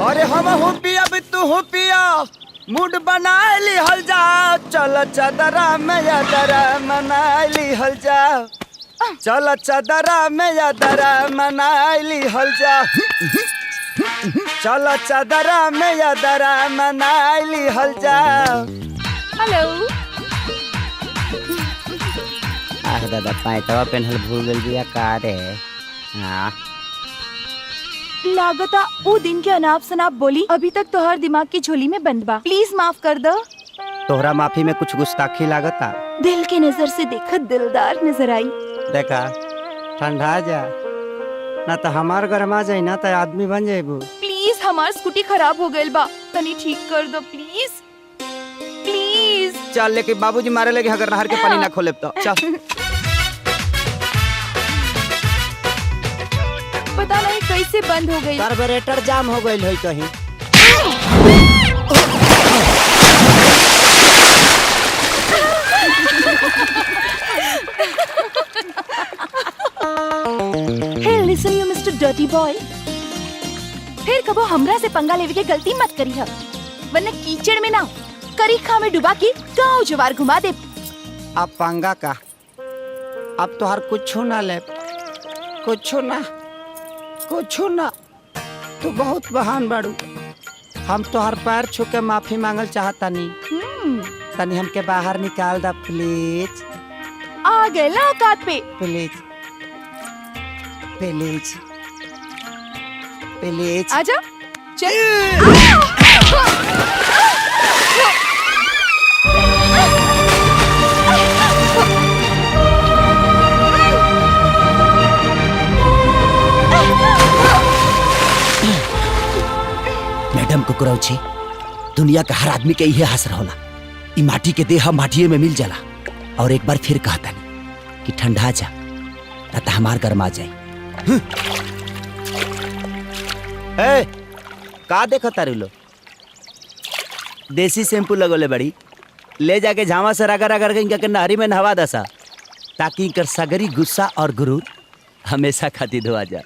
अरे हम हो पिया भी तू हो पिया, मूड बना ली हल जा, चल चदरा में यादरा मना ली हल जा, चल चदरा में यादरा मना ली हल जा, चल चदरा में यादरा मना ली हल जा। हेलो। आह दादा पैंतवा पेन्हल भूल गल बिया का रे। हाँ लागता वो दिन के अनाप शनाप बोली अभी तक तोहर दिमाग की झोली में बंद बा। प्लीज माफ कर दो। तोहरा माफी में कुछ गुस्ताखी लागता। दिल की नजर से देखा दिलदार नजर आई। देखा ठंडा जा ना तो हमार गरमा जाई ना तो आदमी बन जाइबू। प्लीज हमार स्कूटी खराब हो गइल बा, तनी ठीक कर दो प्लीज प्लीज। चल लेके बाबूजी मारे लगे अगर नहर के पानी ना खोले तो चल। पता नहीं कैसे बंद हो गई। कार्बोरेटर जाम हो गई है कहीं। Hey, listen you Mr. Dirty Boy. फिर कबो हमरा से पंगा लेवे के गलती मत करी है, वरना कीचड़ में ना करीखा में डुबा के गाँव जवार घुमा दे। अब पंगा का अब तो हर कुछ ना ले, कुछ ना तू बहुत बहान बाड़ू। हम तो हर पैर छू के माफी मांगल चाहता नहीं। तनी हमके बाहर निकाल दा प्लीज। आ गए ना औकात पे। प्लीज प्लीज प्लीज आजा चल। मैडम कुकुरौची, दुनिया का हर आदमी के यही हसर होला। ई माटी के देह माटिए में मिल जाला। और एक बार फिर कहता नहीं कि ठंडा जा ना तो हमार गरमा जाए। ए, का देखो तारू लो? देसी शैम्पू लगोले बड़ी, ले जाके झामा से रगड़ रगड़ के इनका नहरी में नहवा दसा, ताकि इनकर सगरी गुस्सा और गुरूर हमेशा खाती धोआ जा।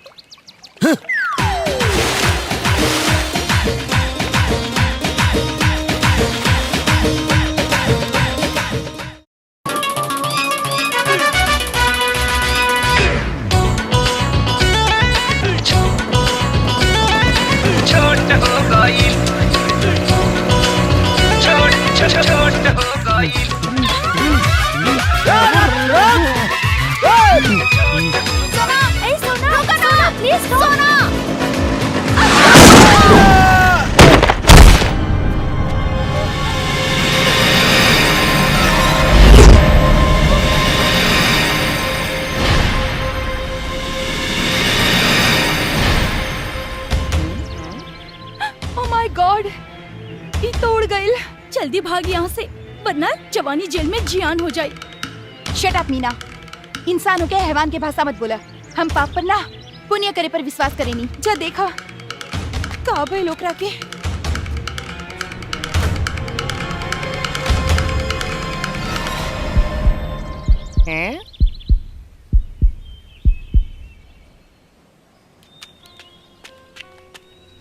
जल्दी भाग यहाँ से, वरना जवानी जेल में जियान हो जाए। शट अप मीना, इंसान के हैवान के भाषा मत बोला। हम पाप पर ना पुण्य करे पर विश्वास करे नहीं। जा देखा का भाई लोकरा के।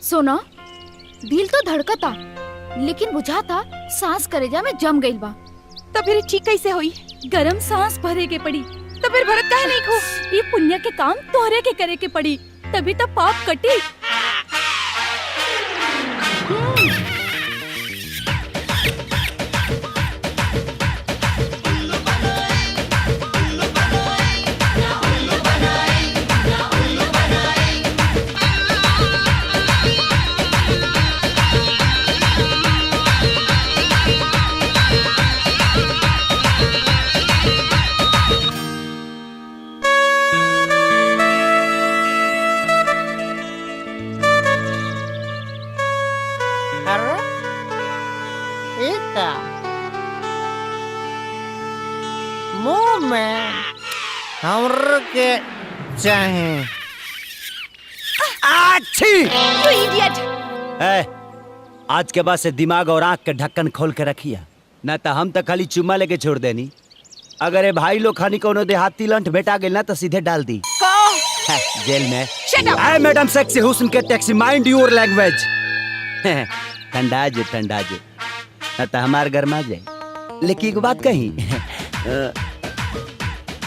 सोना, दिल तो धड़कता लेकिन बुझाता सांस करेजा में जम गइल बा। तो फिर ठीक कैसे हुई? गरम सांस भरे के पड़ी। तो फिर भरत काहे नहीं खो? ये पुण्य के काम तोहरे के करे के पड़ी, तभी तो पाप कटी। मुंह में हमर के चाहे। You idiot! आज के बाद से दिमाग और आंख के ढक्कन खोल के रखिया, ना तो हम तो खाली चुम्मा लेके छोड़ देनी। अगर ये भाई लोग खानी कोनो देहाती लंठ भेटा गेल ना तो सीधे डाल दी जेल में। Shut up! मैडम सेक्सी हुस्न के टैक्सी, माइंड योर लैंग्वेज। ठंडा जो न तो हमार गरमा जाए। लेकिन एक बात कही,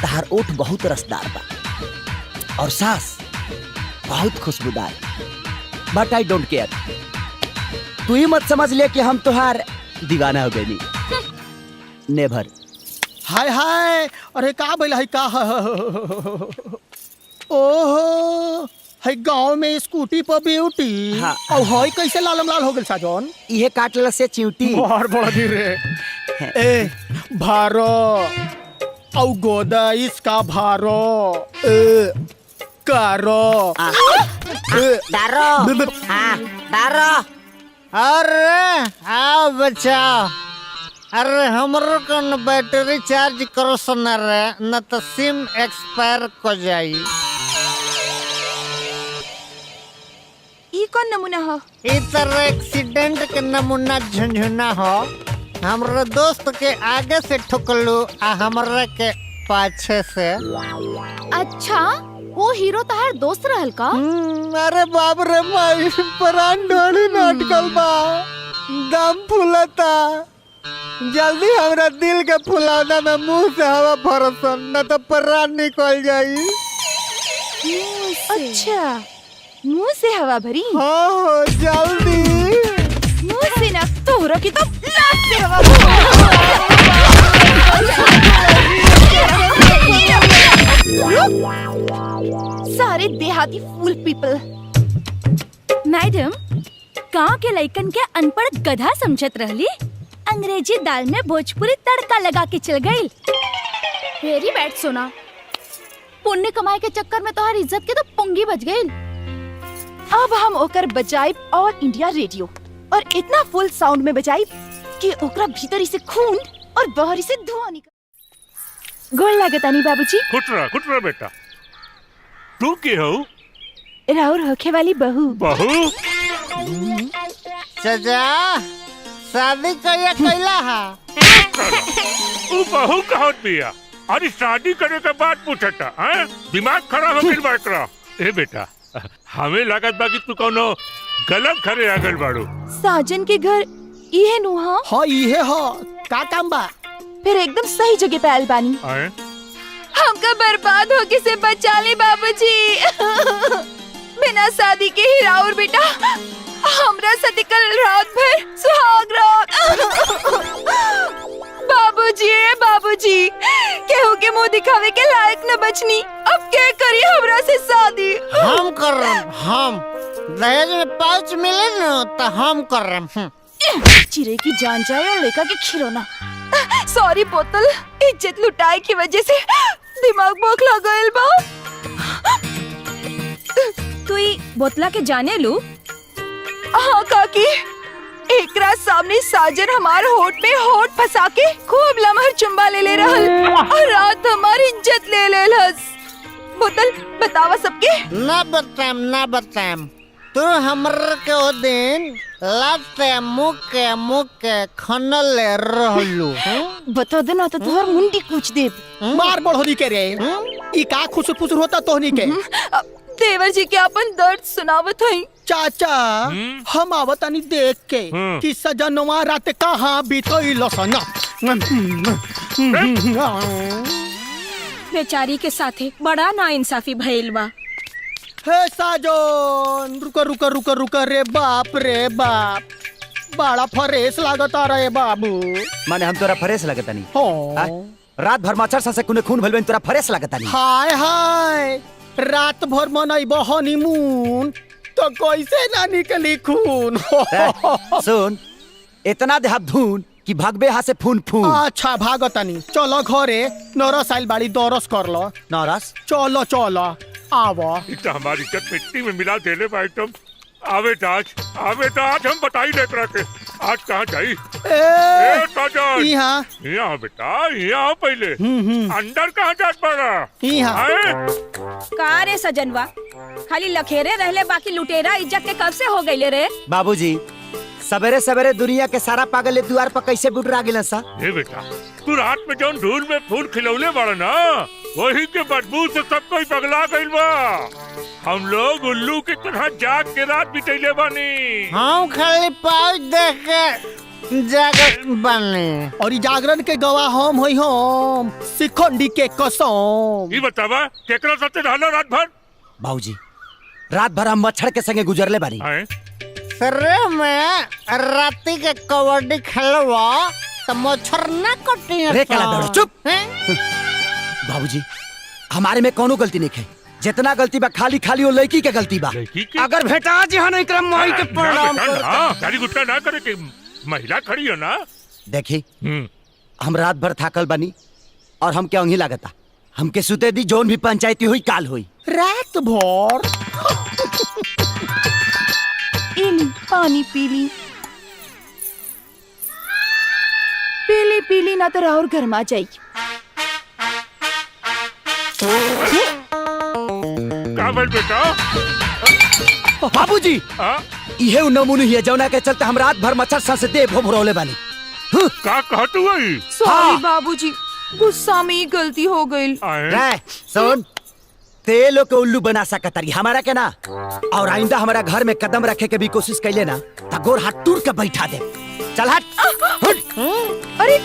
तहार ओठ बहुत रसदार बा और सांस बहुत खुशबूदार, बट आई डोंट केयर। तू ही मत समझ ले कि हम तुहार दीवाना हो गए। नेवर। हाय हाय, अरे का भइल है का? ओहो, है गांव में स्कूटी पर ब्यूटी। हाँ। और हई कैसे लालम लाल हो गेल साजन? इहे काटला से चिंटी। बार बड़ा धीरे। ए भारो औ गोदा इसका भारो कारो दारो दारो। अरे आओ बचाओ। अरे हमरो कौन बैटरी चार्ज करो सुना रे, न तो सिम एक्सपायर को जाई। ई कौन नमूना हो? ई तरह एक्सीडेंट के नमूना झुंझुना हो। हमरे दोस्त के आगे से ठुकलू आ हमरा के पाछे से। अच्छा, वो हीरो तहार दोस्त रहल का? अरे बाप रे माई, प्राण ढोली नाटकल बा, दम फूलता। जल्दी हमरा दिल के फुलाना में मुंह से हवा फरसन, न तो प्राण निकल जाई। अच्छा, मुंह से हवा भरी? हाँ हो जल्दी। मुंह से ना, तोहरा की तो लात से हवा भरी। सारे देहाती फूल पीपल। मैडम, गांव के लइकन के अनपढ़ गधा समझत रहली, अंग्रेजी दाल में भोजपुरी तड़का लगा के चल गई। वेरी बैड सोना। पुण्य कमाए के चक्कर में तोहार इज्जत के तो पुंगी बच गई। अब हम ओकर बजाई ऑल इंडिया रेडियो और इतना फुल साउंड में बजाई कि ओकरा भीतरी से खून और बाहरी से धुआं निकल। गोल लागतानी बाबूजी। खुटरा बेटा, तू के हो? राउर होखे वाली बहू। बहू? सजा शादी कहिया कैला हा? तू बहू कहत बिया, अरे शादी करे के बाद पूछता हैं? दिमाग खराब हो गइल बा एकरा। ए बेटा, हमें लागत बा कि तू कोनो गलत घरे आ गइल बाड़ू। साजन के घर इहे नुहा? हाँ इहे हो। का काम बा? फिर एकदम सही जगह पे आयल बानी। हैं? हमका बर्बाद होके से बचा ले बाबूजी। बिना शादी के ही राउर बेटा हमरा साथे कल रात भर सुहाग रात। बाबूजी, केहू के मुंह दिखावे के लायक न बचनी। अब क्या करी हमरा से शादी? हम कर रहे, हम दहेज में पाउच मिले न तो हम कर रहे। चिरे की जान जाए और लेका के खिलौना। सॉरी बोतल, इज्जत लुटाए की वजह से दिमाग बौखला गइल बा। तू ई बोतला के जाने लू? हाँ काकी, एकरा सामने साजन हमार होठ में होठ फंसा के खूब लमहर चुम्बा ले रहल और रात हमारी इज्जत ले लेलस। बोतल बतावा सबके। ना बताएम। तू हमर के ओ दिन लाते मुके खनल रहलू। बता देना तो तुहर मुंडी कूच देब। मार बढ़ोनी के रे। ई का खुसुर फुसुर होता तोहनी के? देवर जी के अपन दर्द सुनावत हई। चाचा, हम आवतानी देख के कि सजनवा रात कहाँ बीतइल सना। बेचारी के साथे बड़ा नाइंसाफी भइल बा। हे साजन, रुका रे बाप बड़ा फरेस लागता रे बाबू। माने हम तोरा फरेस लगता नहीं? हो रात भर मच्छर सा से कुने खून भइल बा, तोरा फरेस लगता नहीं? हाय रात भर मनइब हनीमून तो कैसे ना निकली खून। सुन, इतना देहाब धून कि भागबे यहाँ से फून फून। अच्छा भागतानी, चलो घरे नरस आइल बाड़ी दरस कर लो। नरस? चलो आवो। इतना हमारी इज्जत मिट्टी में मिला देले बा एकदम। आवे तो आज हम बताई देख रहे थे। आज कहाँ जाई? ए साजन, यहाँ यहाँ बेटा, यहाँ पहले अंदर कहाँ जात पड़ा? यहाँ का रे सजनवा, खाली लखेरे रहले बाकी लुटेरा इज्जत के कब से हो गईले रे? बाबूजी, सवेरे सवेरे दुनिया के सारा पागल द्वार पर कैसे बुटरा गिला सा? ए बेटा, तू रात में जौन धूल में फूल खिलौले बड़ा ना, वही के बदबू से सब कोई पगला गइल बा। हम लोग उल्लू की तरह जाग के रात बितैले बानी। हम खाली पाँच देख के जागत बने। और ई जागरण के गवाह हम होई हम शिखंडी के कसम। ई बतावा केकरा साथे रहलो रात भर? बाबूजी रात भर हम मच्छर के संगे गुजरले बानी। हैं? सरे में राती के कबड्डी खेलवा तो मच्छर ना कटी। रे कला दौड़, चुप। बाबूजी हमारे में कोनो गलती नहीं है, जितना गलती बा खाली खाली वो लड़की के गलती बा। लड़की के? अगर भेटा जी हाँ नहीं करम मोही के प्रणाम कर। हाँ, गाली गुस्सा ना करे कि महिला खड़ी हो ना। देखी हम रात भर थाकल बनी और हम क्या अंगी लागता, हमके सुते दी, जोन भी पंचायती हुई काल हुई। रात भर इली पानी पीली पीली पीली ना तो और गर्मा जाई। का बोल बेटा? बाबूजी हाँ? इहे उ नमूने ही है जौना के चलते हम रात भर मच्छर सा से दे भोभरौले बानी। का कहतू वही? सॉरी बाबूजी, गुस्सा में ही गलती हो गई। रे सुन, ते लोग के उल्लू बना सकतारी, हमारा के ना। और आइंदा हमारा घर में कदम रखे के भी कोशिश कैले ना तो गोर हाथ टूट के बैठा दे। चल हट, हट। अरे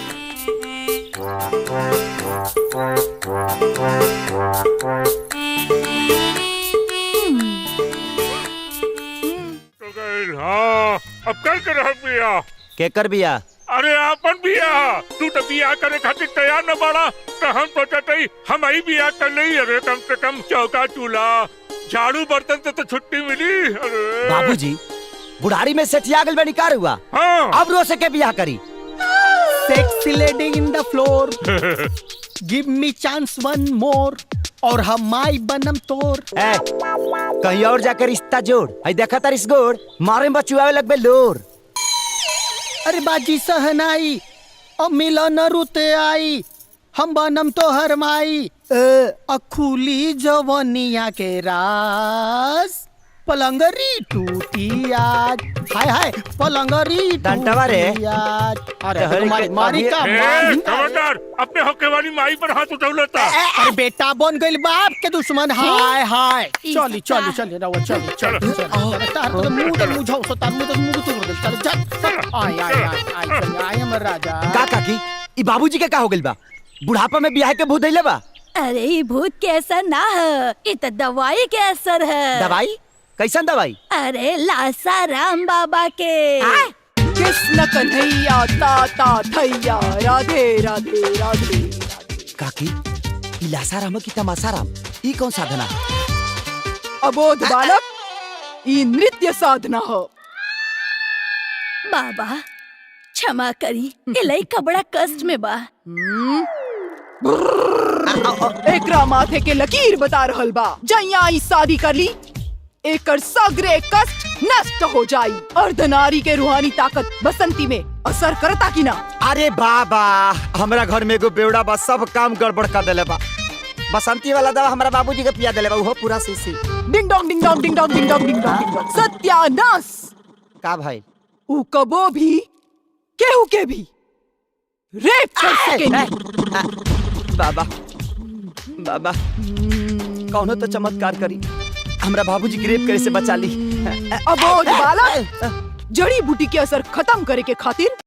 तो गइल, हाँ। अब कर के रह बिया। के कर बिया? अरे आपन बिया, तू तो बिया करे खातिर तैयार न बाड़ा तो हम सोचते हम ही बिया कर ली। अरे कम से कम चौका चूल्हा झाड़ू बर्तन से तो छुट्टी मिली। अरे बाबूजी बुढ़ारी में सेठिया गल में निकार हुआ, हाँ। अब रो से के बियाह करी। Sexy lady in the floor, give me chance one more, और हम माई बनम तोर। ए, कहीं और जाकर रिश्ता जोड़। आई देखा तार इस गोड़ मारे में बचुआवे लगबे लोर। अरे बाजी सहनाई अब मिलन रुते आई, हम बनम तो हर माई। अखुली जवनिया के रास, पलंगरी टूटी आज। हाय हाय पलंगरी डंटवा रे। टूटी आज। अरे टहरी के मारी मारी का ए, मारी। खबरदार, अपने होके वाली माई पर हाथ उठौलता। अरे बेटा बन गइल बाप के दुश्मन। हाय हाय चली चली चली रवा चली चली चली। तार तो मुंह तो मुझाओ सो, तार मुंह तो मुंह तो कर दे। चल जा। आय आय आय चल आय हमर राजा। का काकी ई बाबूजी के का हो गइल बा? बुढ़ापा में बियाह के भूत धइले बा? अरे ये भूत के असर ना है, ये तो दवाई के असर है। दवाई? कैसन दवाई? अरे लासा राम बाबा के। कृष्ण कन्हैया ताता थैया, राधे राधे राधे। काकी ई लासाराम की तमासाराम ई कौन साधना? अबोध बालक, ई नृत्य साधना हो। बाबा क्षमा करी, ये लइका बड़ा कष्ट में बा। एकरा माथे के लकीर बता रहल बा, जैया ई शादी कर ली एकर सगरे कष्ट नष्ट हो जाई। अर्धनारी के रूहानी ताकत बसंती में असर करता कि ना? अरे बाबा हमरा घर में एगो बेवड़ा बा, सब काम गड़बड़ कर देले बा। बसंती वाला दवा हमरा बाबूजी के पिया देले बा, उहो पूरा शीशी। Ding dong ding dong ding dong ding dong ding dong ding dong. सत्यानाश! का भाई? ऊ कबो भी केहू के भी रेप कर सकेनी। बाबा बाबा कौनो तो चमत्कार करी, हमरा बाबूजी की रेप करे से बचा ली। अबोध बालक, जड़ी बूटी के असर खत्म करे के खातिर